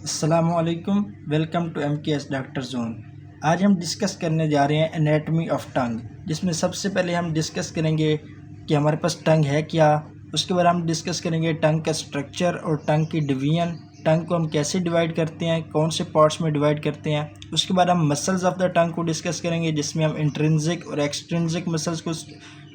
अस्सलामुअलैकुम, welcome to MKS doctor zone. आज हम डिस्कस करने जा रहे हैं एनाटमी ऑफ टंग, जिसमें सबसे पहले हम डिस्कस करेंगे कि हमारे पास टंग है क्या। उसके बाद हम डिस्कस करेंगे टंग का स्ट्रक्चर और टंग की डिवीजन, टंग को हम कैसे डिवाइड करते हैं, कौन से पार्ट्स में डिवाइड करते हैं। उसके बाद हम मसल्स ऑफ द टंग को डिस्कस करेंगे, जिसमें हम इंट्रिंसिक और एक्सट्रिंसिक मसल्स को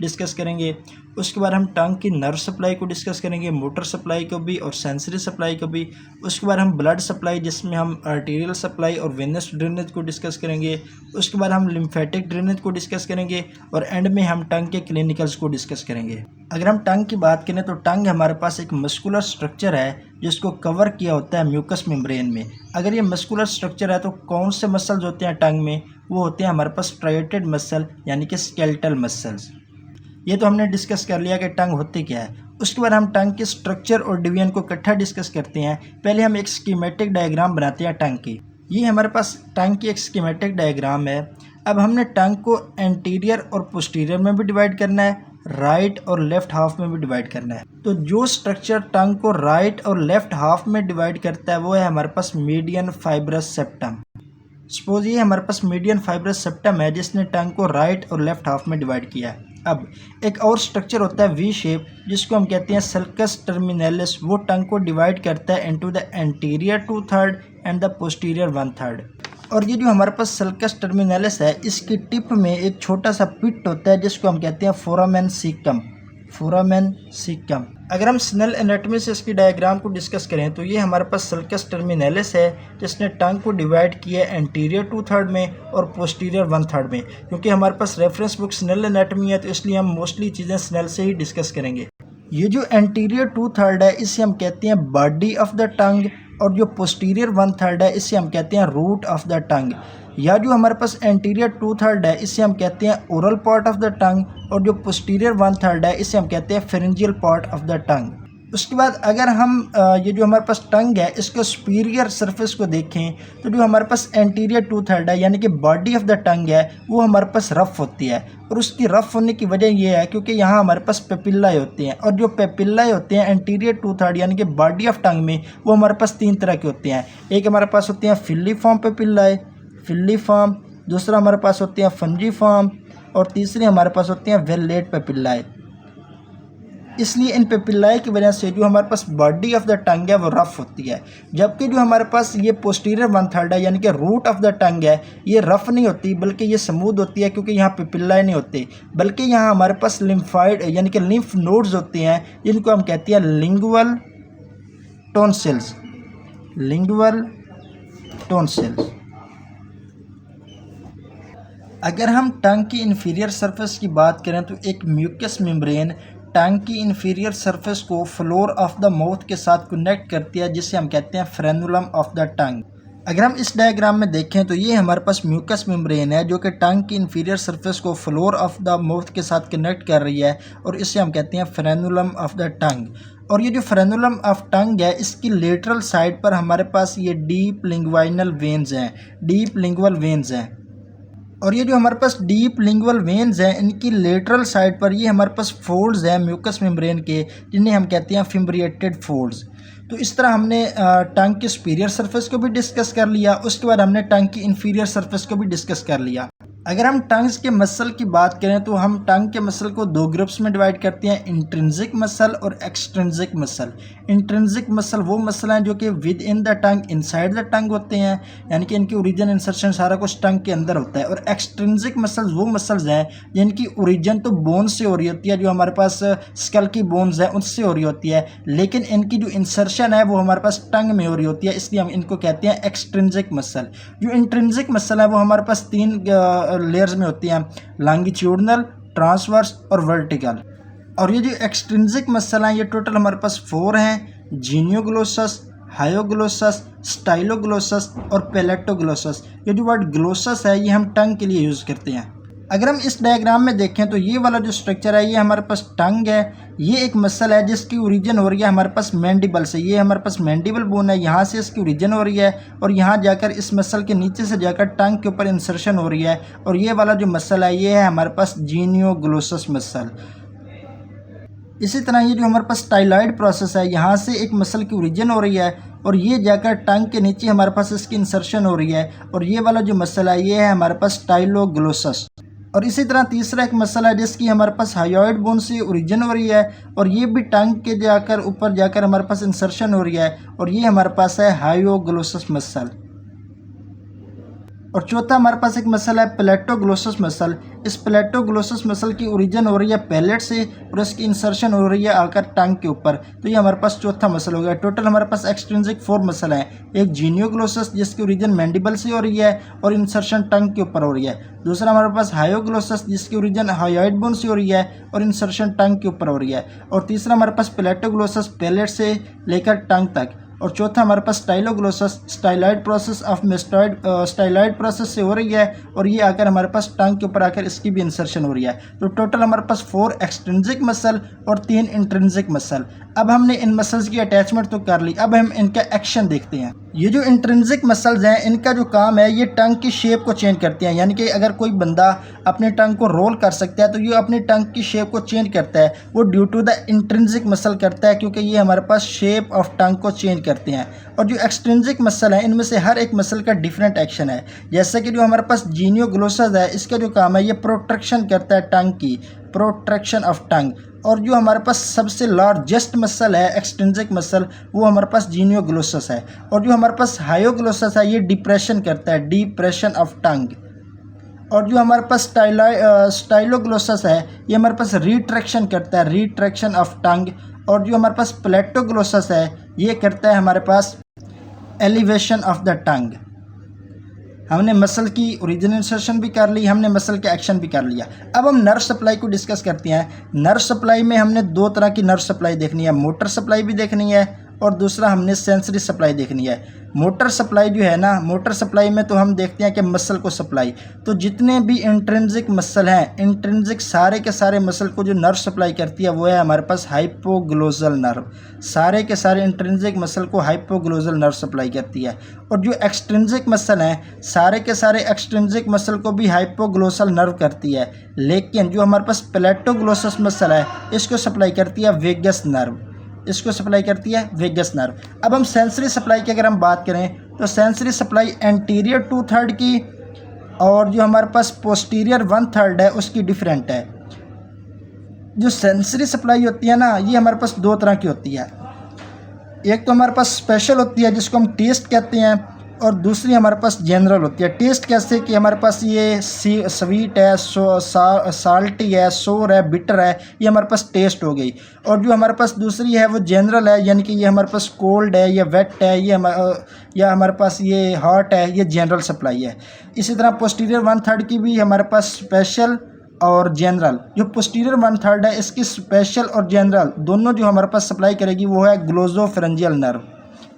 डिस्कस करेंगे। उसके बाद हम टंग की नर्व सप्लाई को डिस्कस करेंगे, मोटर सप्लाई को भी और सेंसरी सप्लाई को भी। उसके बाद हम ब्लड सप्लाई, जिसमें हम आर्टीरियल सप्लाई और वेनस ड्रेनेज को डिस्कस करेंगे। उसके बाद हम लिम्फेटिक ड्रेनेज को डिस्कस करेंगे और एंड में हम टंग के क्लिनिकल्स को डिस्कस करेंगे। अगर हम टंग की बात करें तो टंग हमारे पास एक मस्कुलर स्ट्रक्चर है जिसको कवर किया होता है म्यूकस मेम्ब्रेन में। अगर ये मस्कुलर स्ट्रक्चर है तो कौन से मसल्स होते हैं टंग में? वो होते हैं हमारे पास स्ट्राइएटेड मसल यानी कि स्केलेटल मसल्स। ये तो हमने डिस्कस कर लिया कि टंग होती क्या है। उसके बाद हम टंग के स्ट्रक्चर और डिवीजन को इकट्ठा डिस्कस करते हैं। पहले हम एक स्कीमेटिक डायग्राम बनाते हैं टंग की। ये हमारे पास टंग की एक स्कीमेटिक डायग्राम है। अब हमने टंग को एंटीरियर और पोस्टीरियर में भी डिवाइड करना है, राइट और लेफ्ट हाफ में भी डिवाइड करना है। तो जो स्ट्रक्चर टंग को राइट और लेफ्ट हाफ में डिवाइड करता है वो है हमारे पास मीडियन फाइब्रस सेप्टम। सपोज ये हमारे पास मीडियन फाइब्रस सेप्टम है जिसने टंग को राइट और लेफ्ट हाफ में डिवाइड किया है। अब एक और स्ट्रक्चर होता है वी शेप, जिसको हम कहते हैं सल्कस टर्मिनलिस। वो टंग को डिवाइड करता है into the anterior 2/3 and the posterior 1/3। और ये जो हमारे पास सल्कस टर्मिनलिस है, इसकी टिप में एक छोटा सा पिट होता है जिसको हम कहते हैं फोरामेन सीकम। Foramen caecum. अगर हम स्नेल एनाटॉमी से इसकी डायग्राम को डिस्कस करें तो ये हमारे पास सल्कस टर्मिनलिस है जिसने टंग को डिवाइड किया है एंटीरियर 2/3 में और पोस्टीरियर 1/3 में। क्योंकि हमारे पास रेफरेंस बुक स्नेल एनाटॉमी है तो इसलिए हम मोस्टली चीज़ें स्नेल से ही डिस्कस करेंगे। ये जो एंटीरियर 2/3 है इसे हम कहते हैं बॉडी ऑफ द टंग, और जो पोस्टीरियर 1/3 है इसे हम कहते हैं रूट ऑफ द टंग। या जो हमारे पास एंटीरियर 2/3 है इसे हम कहते हैं oral part of the tongue, और जो पोस्टीरियर 1/3 है इसे हम कहते हैं pharyngeal part of the tongue. उसके बाद अगर हम ये जो हमारे पास टंग है इसके सुपीरियर सरफेस को देखें तो जो हमारे पास एंटीरियर 2/3 है यानी कि बॉडी ऑफ द टंग है वो हमारे पास रफ होती है। और उसकी रफ होने की वजह ये है क्योंकि यहाँ हमारे पास पेपिल्लाए होते हैं, और जो पेपिल्लाए होते हैं एंटीरियर 2/3 यानी कि बॉडी ऑफ टंग में वो हमारे पास 3 तरह के होते हैं। एक हमारे पास होते हैं फिलीफॉर्म पेपिल्लाए, फिलीफॉर्म। दूसरा हमारे पास होते हैं फंजीफॉर्म, और तीसरे हमारे पास होते हैं वेलेट पेपिल्लाए। इसलिए इन पेपिल्लाए की वजह से जो हमारे पास बॉडी ऑफ द टंग है वो रफ होती है, जबकि जो हमारे पास ये पोस्टीरियर 1/3 है यानी कि रूट ऑफ द टंग है ये रफ नहीं होती बल्कि ये स्मूथ होती है, क्योंकि यहाँ पेपिल्लाए नहीं होते बल्कि यहाँ हमारे पास लिम्फाइड यानी कि लिम्फ नोड्स होते हैं जिनको हम कहते हैं लिंगुअल टॉन्सिल्स। Lingual tonsils. अगर हम टंग की इन्फीरियर सरफेस की बात करें तो एक म्यूकस मेम्ब्रेन टंग की इन्फीरियर सरफेस को फ्लोर ऑफ द माउथ के साथ कनेक्ट करती है, जिसे हम कहते हैं फ्रेनुलम ऑफ द टंग। अगर हम इस डायग्राम में देखें तो ये हमारे पास म्यूकस मेम्ब्रेन है जो कि टंग की इन्फीरियर सरफेस को फ्लोर ऑफ द माउथ के साथ कनेक्ट कर रही है, और इसे हम कहते हैं फ्रेनुलम ऑफ द टंग। और ये जो फ्रेनुलम ऑफ टंग है इसकी लेटरल साइड पर हमारे पास ये डीप लिंग्वाइनल वेन्स हैं, डीप लिंगुअल वेन्स हैं। और ये जो हमारे पास डीप लिंगुअल वेन्स हैं इनकी लेटरल साइड पर ये हमारे पास फोल्ड्स हैं म्यूकस मेम्ब्रेन के, जिन्हें हम कहते हैं फिम्ब्रिएटेड फोल्ड्स। तो इस तरह हमने टंग की सुपीरियर सरफेस को भी डिस्कस कर लिया। उसके बाद हमने टंग की इन्फीरियर सरफेस को भी डिस्कस कर लिया। अगर हम टंग्स के मसल की बात करें तो हम टंग के मसल को 2 ग्रुप्स में डिवाइड करते हैं, इंट्रिंसिक मसल और एक्सट्रिंसिक मसल। इंट्रिंसिक मसल वो मसल हैं जो कि with in the tongue, inside the tongue होते हैं, यानी कि इनकी ओरिजिन इंसर्शन सारा कुछ टंग के अंदर होता है। और एक्सट्रिंसिक मसल्स वो मसल्स हैं जिनकी ओरिजिन तो बोन से हो रही होती है, जो हमारे पास स्कल की बोन्स है उनसे हो रही होती है, लेकिन इनकी जो इंसर्शन है वो हमारे पास टंग में हो रही होती है, इसलिए हम इनको कहते हैं एक्सट्रिंसिक मसल। जो इंट्रिंसिक मसल है वो हमारे पास 3 लेयर्स में होती हैं, लॉन्गिट्यूडनल, ट्रांसवर्स और वर्टिकल। और ये जो एक्सट्रिंसिक मसल हैं ये टोटल हमारे पास 4 हैं, जीनियोग्लोसस, हायोग्लोसस, स्टाइलोग्लोसस और पेलेटोग्लोसस। ये जो वर्ड ग्लोसस है ये हम टंग के लिए यूज़ करते हैं। अगर हम इस डायग्राम में देखें तो ये वाला जो स्ट्रक्चर है ये हमारे पास टंग है। ये एक मसल है जिसकी ओरिजिन हो रही है हमारे पास मैंडिबल से। ये हमारे पास मैंडिबल बोन है, यहाँ से इसकी ओरिजिन हो रही है और यहाँ जाकर इस मसल के नीचे से जाकर टंग के ऊपर इंसर्शन हो रही है। और ये वाला जो मसल है ये है हमारे पास जीनियोग्लोसस मसल। इसी तरह ये जो हमारे पास टाइलॉइड प्रोसेस है, यहाँ से एक मसल की ओरिजिन हो रही है, और ये जाकर टंग के नीचे हमारे पास इसकी इंसर्शन हो रही है, और ये वाला जो मसल है ये है हमारे पास स्टाइलोग्लोसस। और इसी तरह तीसरा एक मसल है जिसकी हमारे पास हायोइड बोन से ओरिजिन हो रही है, और ये भी टंग के जाकर ऊपर जाकर हमारे पास इंसर्शन हो रही है, और ये हमारे पास है हायोग्लोसस मसल। और चौथा हमारे पास एक मसल है प्लेटोग्लोसस मसल। इस प्लेटोग्लोसस मसल की ओरिजिन हो रही है पैलेट से, और इसकी इंसर्शन हो रही है आकर टंग के ऊपर। तो ये हमारे पास चौथा मसल हो गया। टोटल हमारे पास एक्सट्रिंसिक 4 मसल हैं। एक जीनियोग्लोसस जिसकी ओरिजिन मैंडिबल से हो रही है और इंसर्शन टंग के ऊपर हो रही है। दूसरा हमारे पास हायोग्लोसस जिसकी ओरिजिन हायोइड बोन से हो रही है और इंसर्शन टंग के ऊपर हो रही है। और तीसरा हमारे पास प्लेटोग्लोसस पैलेट से लेकर टंग तक। और चौथा हमारे पास styloglossus styloid process of mastoid styloid process से हो रही है, और ये आकर हमारे पास टंग के ऊपर आकर इसकी भी इंसर्शन हो रही है। तो टोटल हमारे पास 4 एक्सट्रिंसिक मसल और 3 इंट्रिंसिक मसल। अब हमने इन मसल्स की अटैचमेंट तो कर ली, अब हम इनका एक्शन देखते हैं। ये जो इंट्रिंसिक मसल्स हैं इनका जो काम है ये टंग की शेप को चेंज करती हैं। यानी कि अगर कोई बंदा अपने टंग को रोल कर सकता है तो ये अपनी टंग की शेप को चेंज करता है, वो due to the intrinsic muscle करता है, क्योंकि ये हमारे पास शेप ऑफ टंग को चेंज करते हैं। और जो एक्सट्रिंसिक मसल है इनमें से हर एक मसल का डिफरेंट एक्शन है। जैसे कि जो हमारे पास जीनियोग्लोसस है इसका जो काम है ये प्रोट्रैक्शन करता है टंग की, प्रोट्रैक्शन ऑफ टंग। और जो हमारे पास सबसे लार्जेस्ट मसल है एक्सट्रिंसिक मसल वो हमारे पास जीनियोग्लोसस है। और जो हमारे पास हायोग्लोसस है ये डिप्रेशन करता है, डिप्रेशन ऑफ टंग। और जो हमारे पास स्टाइलोग्लोसस है ये हमारे पास रिट्रैक्शन करता है, रिट्रैक्शन ऑफ टंग। और जो हमारे पास प्लेटोग्लोसस है ये करता है हमारे पास एलिवेशन ऑफ द टंग। हमने मसल की ओरिजिनल इंसर्शन भी कर ली, हमने मसल के एक्शन भी कर लिया। अब हम नर्व सप्लाई को डिस्कस करते हैं। नर्व सप्लाई में हमने 2 तरह की नर्व सप्लाई देखनी है, मोटर सप्लाई भी देखनी है और दूसरा हमने सेंसरी सप्लाई देखनी है। मोटर सप्लाई जो है ना, मोटर सप्लाई में तो हम देखते हैं कि मसल को सप्लाई, तो जितने भी इंट्रिंसिक मसल हैं इंट्रिंसिक सारे के सारे मसल को जो नर्व सप्लाई करती है वो है हमारे पास हाइपोग्लोसल नर्व। सारे के सारे इंट्रिंसिक मसल को हाइपोग्लोसल नर्व सप्लाई करती है। और जो एक्सट्रिंसिक मसल हैं सारे के सारे एक्सट्रिंसिक मसल को भी हाइपोग्लोसल नर्व करती है, लेकिन जो हमारे पास प्लेटोग्लोसस मसल है इसको सप्लाई करती है वेगस नर्व, इसको सप्लाई करती है वेगस नर्व। अब हम सेंसरी सप्लाई की अगर हम बात करें तो सेंसरी सप्लाई एंटीरियर 2/3 की और जो हमारे पास पोस्टीरियर 1/3 है उसकी डिफरेंट है। जो सेंसरी सप्लाई होती है ना ये हमारे पास 2 तरह की होती है। एक तो हमारे पास स्पेशल होती है जिसको हम टेस्ट कहते हैं, और दूसरी हमारे पास जनरल होती है। टेस्ट कैसे कि हमारे पास ये स्वीट है, साल्टी है, सोर है, बिटर है, ये हमारे पास टेस्ट हो गई। और जो हमारे पास दूसरी है वो जनरल है, यानी कि ये हमारे पास कोल्ड है या वेट है, ये या हमारे पास ये हॉट है, ये जनरल सप्लाई है। इसी तरह पोस्टीरियर 1/3 की भी हमारे पास स्पेशल और जनरल। जो पोस्टीरियर 1/3 है इसकी स्पेशल और जनरल दोनों जो हमारे पास सप्लाई करेगी वो है ग्लोसोफेरेंजियल नर्व,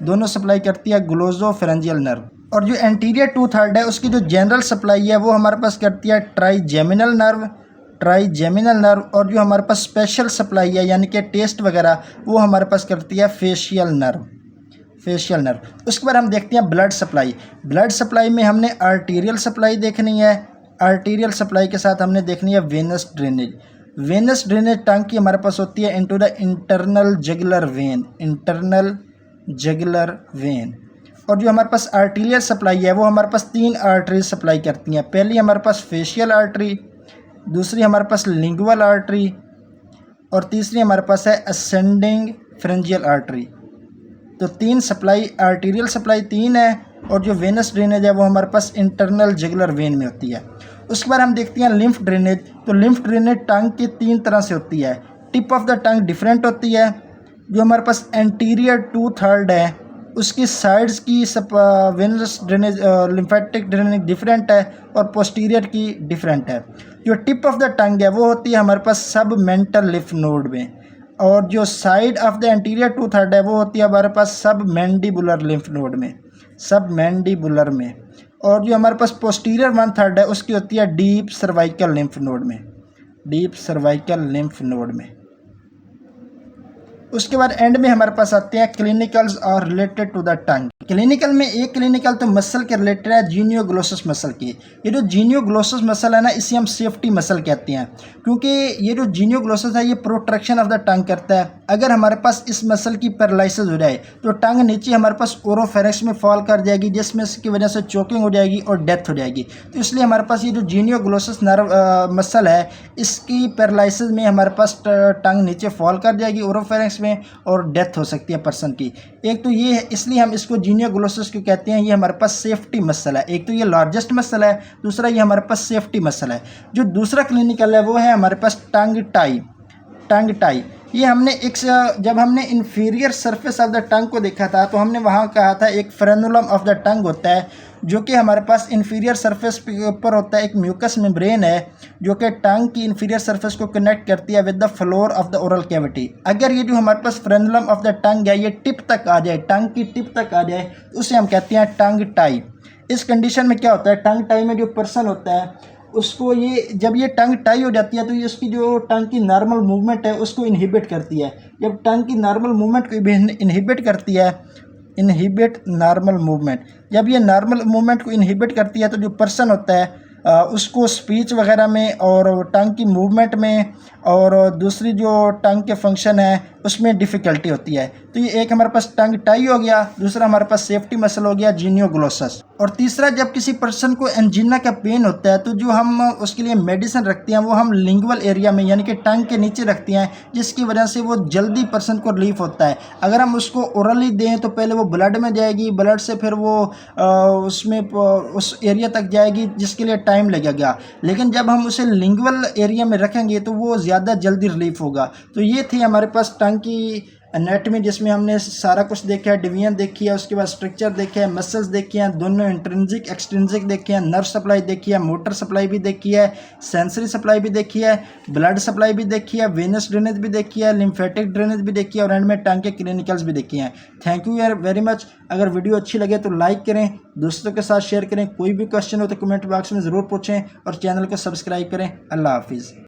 दोनों सप्लाई करती है ग्लोसोफेरेंजियल नर्व। और जो एंटीरियर 2/3 है उसकी जो जनरल सप्लाई है वो हमारे पास करती है ट्राइजेमिनल नर्व, ट्राइजेमिनल नर्व। और जो हमारे पास स्पेशल सप्लाई है यानी कि टेस्ट वगैरह वो हमारे पास करती है फेशियल नर्व, फेशियल नर्व। उसके बाद हम देखते हैं ब्लड सप्लाई। ब्लड सप्लाई में हमने आर्टीरियल सप्लाई देखनी है, आर्टीरियल सप्लाई के साथ हमने देखनी है venous drainage. Venous drainage tongue की हमारे पास होती है into the internal jugular vein, internal jugular vein. और जो हमारे पास आर्टीरियल सप्लाई है वो हमारे पास 3 आर्टरीज सप्लाई करती हैं। पहली हमारे पास फेशियल आर्टरी, दूसरी हमारे पास लिंगुअल आर्टरी और तीसरी हमारे पास है असेंडिंग फ्रेंजियल आर्टरी। तो 3 सप्लाई, आर्टीरियल सप्लाई 3 है और जो वेनस ड्रेनेज है वो हमारे पास इंटरनल जगुलर वेन में होती है। उसके बाद हम देखते हैं लिम्फ ड्रेनेज। तो लिम्फ ड्रेनेज टंग की 3 तरह से होती है। Tip of the tongue different होती है। जो हमारे पास एंटीरियर 2/3 है उसकी साइड्स की venous drainage lymphatic drainage different है और पोस्टीरियर की डिफरेंट है। जो टिप ऑफ द टंग है वो होती है हमारे पास सब मेंटल लिम्फ नोड में, और जो साइड ऑफ द एंटीरियर 2/3 है वो होती है हमारे पास सब मैंडिबुलर लिम्फ नोड में, सब मैंडिबुलर में। और जो हमारे पास पोस्टीरियर 1/3 है उसकी होती है डीप सर्वाइकल लिम्फ नोड में, डीप सर्वाइकल लिम्फ नोड में। उसके बाद एंड में हमारे पास आते हैं क्लिनिकल्स और related to the tongue. Clinical में एक क्लिनिकल तो मसल के रिलेटेड है, जीनियोग्लोसस मसल की। ये जो जीनियोग्लोसस मसल है ना, इसे हम सेफ्टी मसल कहते हैं, क्योंकि ये जो जीनियोग्लोसस है ये प्रोट्रैक्शन ऑफ द टंग करता है। अगर हमारे पास इस मसल की पैरालिसिस हो जाए तो टंग नीचे हमारे पास ओरोफेरिक्स में फॉल कर जाएगी, जिसमें इसकी वजह से चोकिंग हो जाएगी और डेथ हो जाएगी। तो इसलिए हमारे पास ये जो जीनियोग्लोसस नर्व मसल है, इसकी पैरालिसिस में हमारे पास टंग नीचे फॉल कर जाएगी ओरोफेरिक्स में और डेथ हो सकती है पर्सन की। एक तो ये है, इसलिए हम इसको जीनियोग्लोसस क्यों कहते हैं, ये हमारे पास सेफ्टी मसल है। एक तो ये लार्जेस्ट मसल है, दूसरा ये हमारे पास सेफ्टी मसल है। जो दूसरा क्लिनिकल है वो है हमारे पास टंग टाई। टंग टाई ये हमने एक जब हमने inferior surface of the tongue को देखा था तो हमने वहाँ कहा था एक फ्रेनुलम ऑफ द टंग होता है, जो कि हमारे पास इन्फीरियर सरफेस के ऊपर होता है। एक म्यूकस मेम्ब्रेन है जो कि टंग की इन्फीरियर सरफेस को कनेक्ट करती है with the floor of the oral cavity. अगर ये जो हमारे पास फ्रेनुलम ऑफ द टंग है ये टिप तक आ जाए, टंग की टिप तक आ जाए, तो उसे हम कहते हैं टंग टाई। इस कंडीशन में क्या होता है, टंग टाई में जो पर्सन होता है उसको ये जब ये टंग टाई हो जाती है तो ये उसकी जो टंग की नॉर्मल मूवमेंट है उसको इनहिबिट करती है। जब टंग की नॉर्मल मूवमेंट को इनहिबिट करती है, इनहिबिट नॉर्मल मूवमेंट, जब ये नॉर्मल मूवमेंट को इनहिबिट करती है तो जो पर्सन होता है उसको स्पीच वगैरह में और टंग की मूवमेंट में और दूसरी जो टंग के फंक्शन है उसमें डिफ़िकल्टी होती है। तो ये एक हमारे पास टंग टाई हो गया, दूसरा हमारे पास सेफ्टी मसल हो गया जीनियोग्लोसस, और तीसरा जब किसी पर्सन को एंजीना का पेन होता है तो जो हम उसके लिए मेडिसिन रखते हैं वो हम लिंगुअल एरिया में यानी कि टंग के नीचे रखते हैं, जिसकी वजह से वो जल्दी पर्सन को रिलीफ होता है। अगर हम उसको ओरली दें तो पहले वो ब्लड में जाएगी, ब्लड से फिर वो उसमें उस एरिया तक जाएगी जिसके लिए टाइम लगेगा, लेकिन जब हम उसे लिंगुअल एरिया में रखेंगे तो वो ज़्यादा जल्दी रिलीफ होगा। तो ये थी हमारे पास टंग की एनाटॉमी, जिसमें हमने सारा कुछ देखा है, डिवीजन देखी है, उसके बाद स्ट्रक्चर देखे हैं, मसल्स देखे हैं, दोनों इंट्रिंसिक एक्सट्रिंसिक देखे हैं, नर्व सप्लाई देखी है, मोटर सप्लाई भी देखी है, सेंसरी सप्लाई भी देखी है, ब्लड सप्लाई भी देखी है, वेनस ड्रेनेज भी देखी है, लिम्फेटिक ड्रेनेज भी देखी है और एंड में टंग के क्लिनिकल्स भी देखी हैं। थैंक यू यार वेरी मच। अगर वीडियो अच्छी लगे तो लाइक करें, दोस्तों के साथ शेयर करें, कोई भी क्वेश्चन हो तो कमेंट बॉक्स में ज़रूर पूछें और चैनल को सब्सक्राइब करें। अल्लाह हाफिज़।